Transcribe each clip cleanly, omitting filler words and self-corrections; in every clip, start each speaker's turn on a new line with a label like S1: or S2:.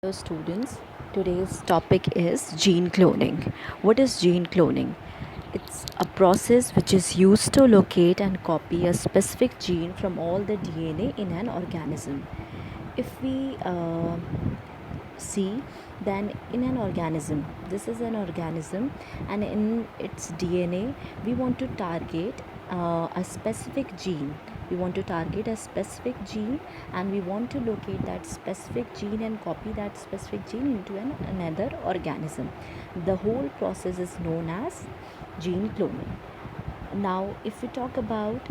S1: Hello students, today's topic is gene cloning. What is gene cloning? It's a process which is used to locate and copy a specific gene from all the DNA in an organism. If we see, then in an organism, this is an organism, and in its DNA we want to target a specific gene. We want to target a specific gene, and we want to locate that specific gene and copy that specific gene into another organism. The whole process is known as gene cloning. Now if we talk about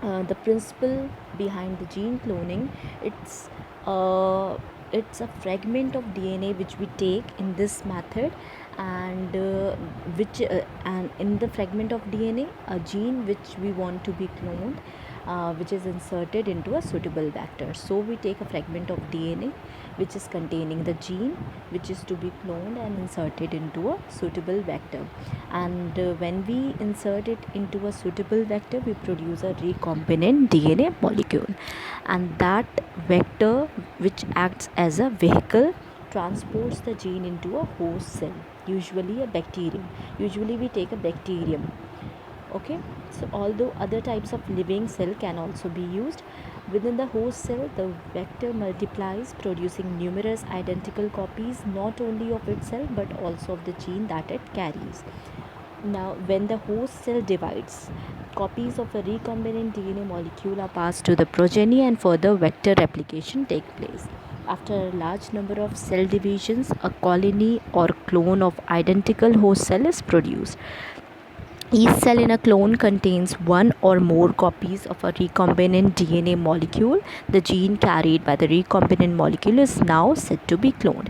S1: the principle behind the gene cloning, it's uh, it's a fragment of DNA which we take in this method, and and in the fragment of DNA, a gene which we want to be cloned, which is inserted into a suitable vector. So we take a fragment of DNA which is containing the gene which is to be cloned and inserted into a suitable vector, and when we insert it into a suitable vector, we produce a recombinant DNA molecule, and that vector, which acts as a vehicle, transports the gene into a host cell, usually a bacterium. Usually we take a bacterium. Okay, so although other types of living cell can also be used, within the host cell the vector multiplies, producing numerous identical copies not only of itself but also of the gene that it carries. Now when the host cell divides, copies of a recombinant DNA molecule are passed to the progeny, and further vector replication take place. After a large number of cell divisions, a colony or clone of identical host cell is produced. Each cell in a clone contains one or more copies of a recombinant DNA molecule. The gene carried by the recombinant molecule is now said to be cloned.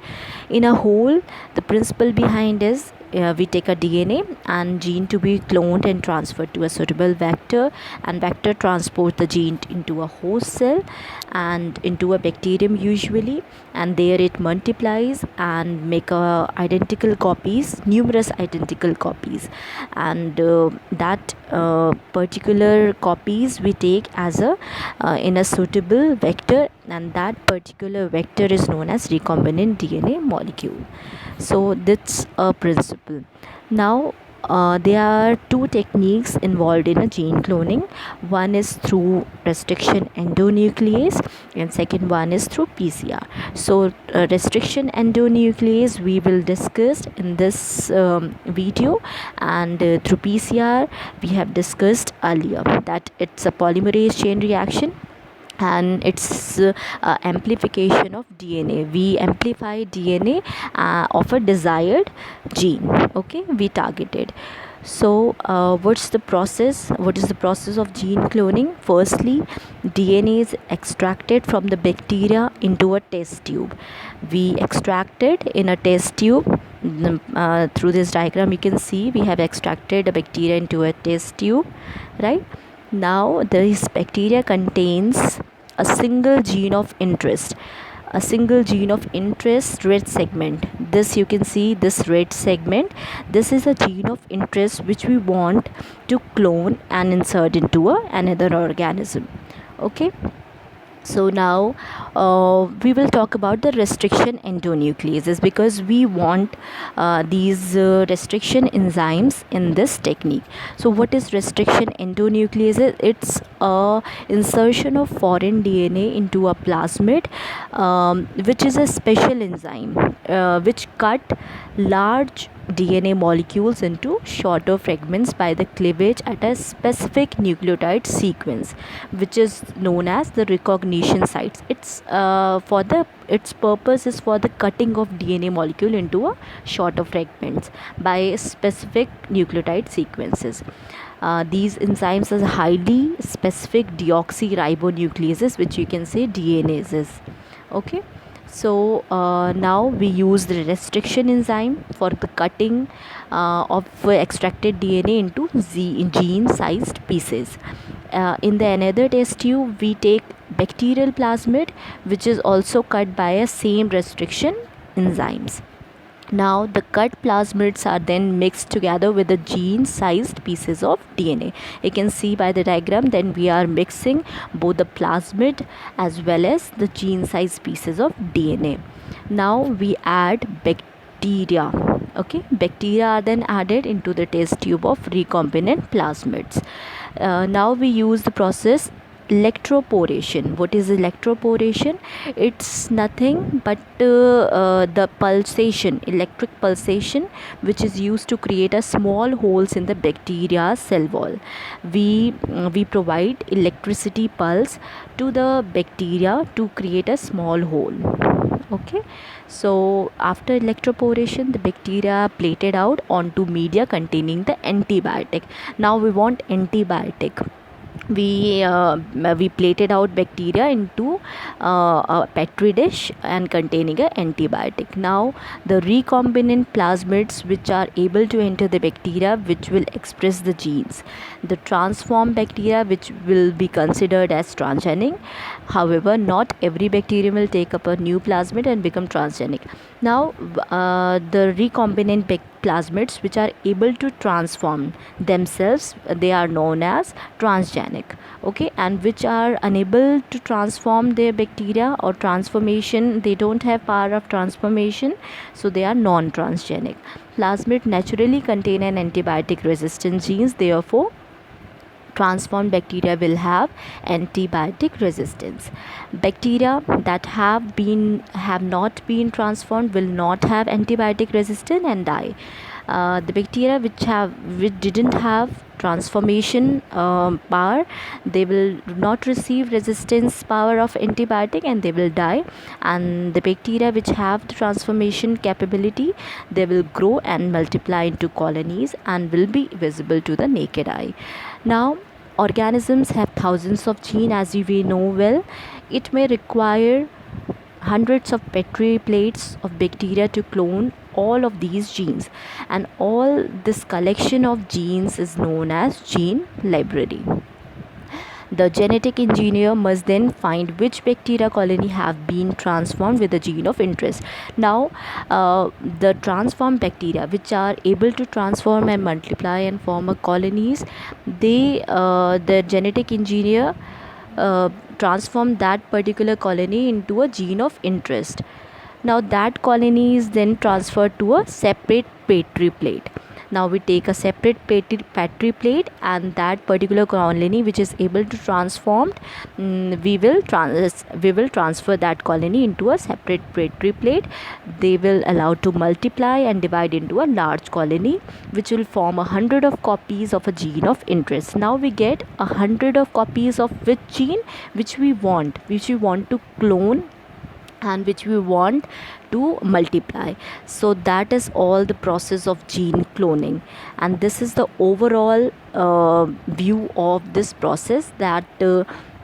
S1: In a whole, the principle behind is we take a DNA and gene to be cloned and transferred to a suitable vector, and vector transport the gene into a host cell and into a bacterium usually, and there it multiplies and make identical copies, numerous identical copies, and that particular copies we take as a in a suitable vector, and that particular vector is known as recombinant DNA molecule. So that's a principle. Now there are two techniques involved in a gene cloning. One is through restriction endonuclease, and second one is through PCR. So restriction endonuclease we will discuss in this video, and through PCR we have discussed earlier that it's a polymerase chain reaction, and it's amplification of DNA. We amplify DNA of a desired gene. Okay, we targeted. So what's the process? What is the process of gene cloning? Firstly, DNA is extracted from the bacteria into a test tube. We extract it in a test tube. Through this diagram you can see we have extracted a bacteria into a test tube, right? Now this bacteria contains a single gene of interest, red segment. This you can see, this red segment, this is a gene of interest which we want to clone and insert into another organism. Okay, so now we will talk about the restriction endonucleases, because we want these restriction enzymes in this technique. So what is restriction endonucleases? It's a insertion of foreign DNA into a plasmid, which is a special enzyme which cut large DNA molecules into shorter fragments by the cleavage at a specific nucleotide sequence, which is known as the recognition sites. Its purpose is for the cutting of DNA molecule into a shorter fragments by specific nucleotide sequences. These enzymes are highly specific deoxyribonucleases, which you can say DNases. Okay, so now we use the restriction enzyme for the cutting of extracted DNA into gene sized pieces. In the another test tube we take bacterial plasmid, which is also cut by a same restriction enzymes. Now the cut plasmids are then mixed together with the gene sized pieces of DNA. You can see by the diagram, then we are mixing both the plasmid as well as the gene sized pieces of DNA. Now we add bacteria. Okay, bacteria are then added into the test tube of recombinant plasmids. Now we use the process electroporation. What is electroporation? It's nothing but the pulsation, electric pulsation, which is used to create a small holes in the bacteria cell wall. We provide electricity pulse to the bacteria to create a small hole. Okay, so after electroporation, the bacteria plated out onto media containing the antibiotic. Now we want antibiotic. We plated out bacteria into a petri dish and containing a antibiotic. Now the recombinant plasmids which are able to enter the bacteria, which will express the genes, the transformed bacteria which will be considered as transgenic. However, not every bacterium will take up a new plasmid and become transgenic. Now the recombinant plasmids which are able to transform themselves, they are known as transgenic. Okay, and which are unable to transform their bacteria or transformation, they don't have power of transformation, so they are non-transgenic. Plasmid naturally contain an antibiotic resistant genes, therefore transformed bacteria will have antibiotic resistance. Bacteria that have not been transformed will not have antibiotic resistance and die. The bacteria which didn't have transformation power, they will not receive resistance power of antibiotic and they will die. And the bacteria which have the transformation capability, they will grow and multiply into colonies and will be visible to the naked eye. Now organisms have thousands of genes, as we know well. It may require hundreds of petri plates of bacteria to clone all of these genes, and all this collection of genes is known as gene library. The genetic engineer must then find which bacteria colony have been transformed with the gene of interest. Now, the transformed bacteria which are able to transform and multiply and form a colonies, the genetic engineer transform that particular colony into a gene of interest. Now that colony is then transferred to a separate petri plate. Now we take a separate petri plate, and that particular colony which is able to transform, we will transfer that colony into a separate petri plate. They will allow to multiply and divide into a large colony, which will form 100 of copies of a gene of interest. Now we get 100 of copies of which gene, which we want to clone and which we want to multiply. So that is all the process of gene cloning, and this is the overall view of this process. That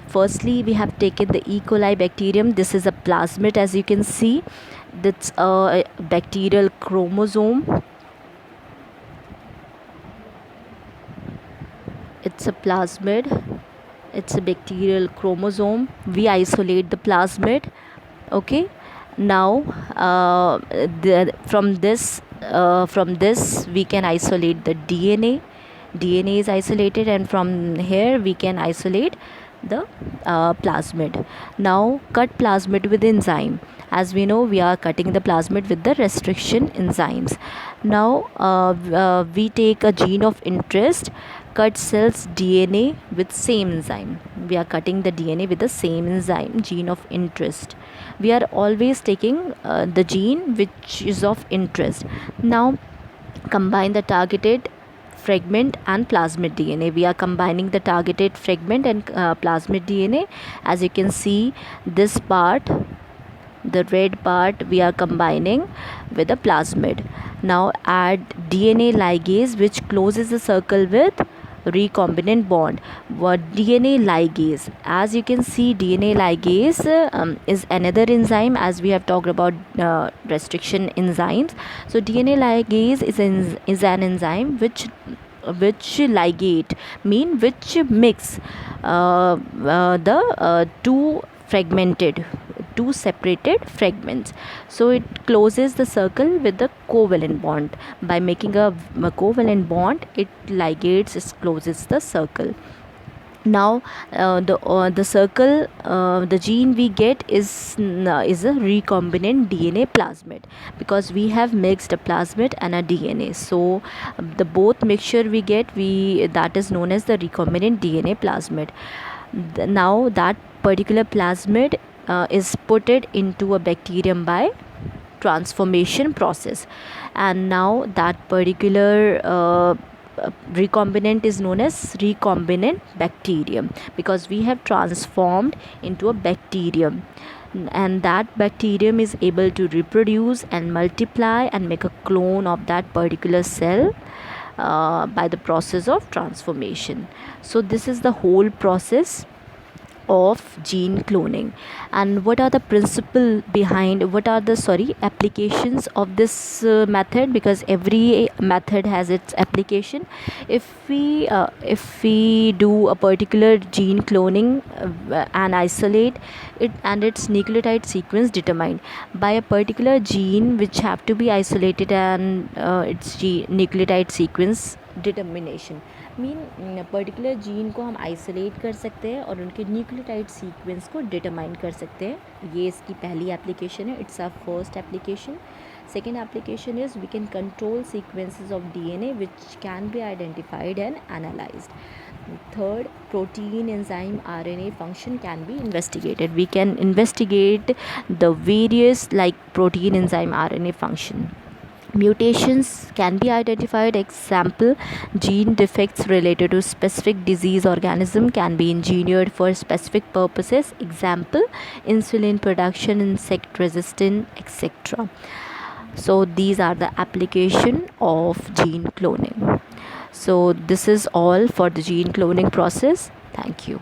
S1: firstly we have taken the E. coli bacterium. This is a plasmid, as you can see. That's a bacterial chromosome. It's a plasmid, it's a bacterial chromosome. We isolate the plasmid. Okay, now from this we can isolate the DNA is isolated, and from here we can isolate the plasmid. Now cut plasmid with enzyme. As we know, we are cutting the plasmid with the restriction enzymes. Now we take a gene of interest, cut cells DNA with same enzyme. We are cutting the DNA with the same enzyme, gene of interest. We are always taking the gene which is of interest. Now combine the targeted fragment and plasmid DNA. We are combining the targeted fragment and plasmid DNA. As you can see, this part, the red part, we are combining with the plasmid. Now add DNA ligase, which closes the circle with recombinant bond. What DNA ligase? As you can see, DNA ligase is another enzyme, as we have talked about restriction enzymes. So DNA ligase is an enzyme which ligate mean which mix the two two separated fragments. So it closes the circle with the covalent bond. By making a covalent bond, it ligates, it closes the circle. Now the circle, the gene we get is a recombinant DNA plasmid, because we have mixed a plasmid and a DNA. So the both mixture we get, we that is known as the recombinant DNA plasmid. Now that particular plasmid is put it into a bacterium by transformation process, and now that particular recombinant is known as recombinant bacterium, because we have transformed into a bacterium, and that bacterium is able to reproduce and multiply and make a clone of that particular cell by the process of transformation. So this is the whole process of gene cloning. And what are the principle behind, what are the applications of this method, because every method has its application. If we do a particular gene cloning and isolate it, and its nucleotide sequence determined by a particular gene which have to be isolated, and its nucleotide sequence determination mean particular gene को हम isolate कर सकते हैं और उनके nucleotide sequence को determine कर सकते हैं. ये इसकी पहली एप्लीकेशन है. It's our first application. Second application is we can control sequences of DNA which can be identified and analyzed. Third, protein, enzyme, RNA function can be investigated. We can investigate the various like protein, enzyme, RNA function. Mutations can be identified. Example, gene defects related to specific disease organism can be engineered for specific purposes. Example, insulin production, insect resistant, etc. So these are the application of gene cloning. So this is all for the gene cloning process. Thank you.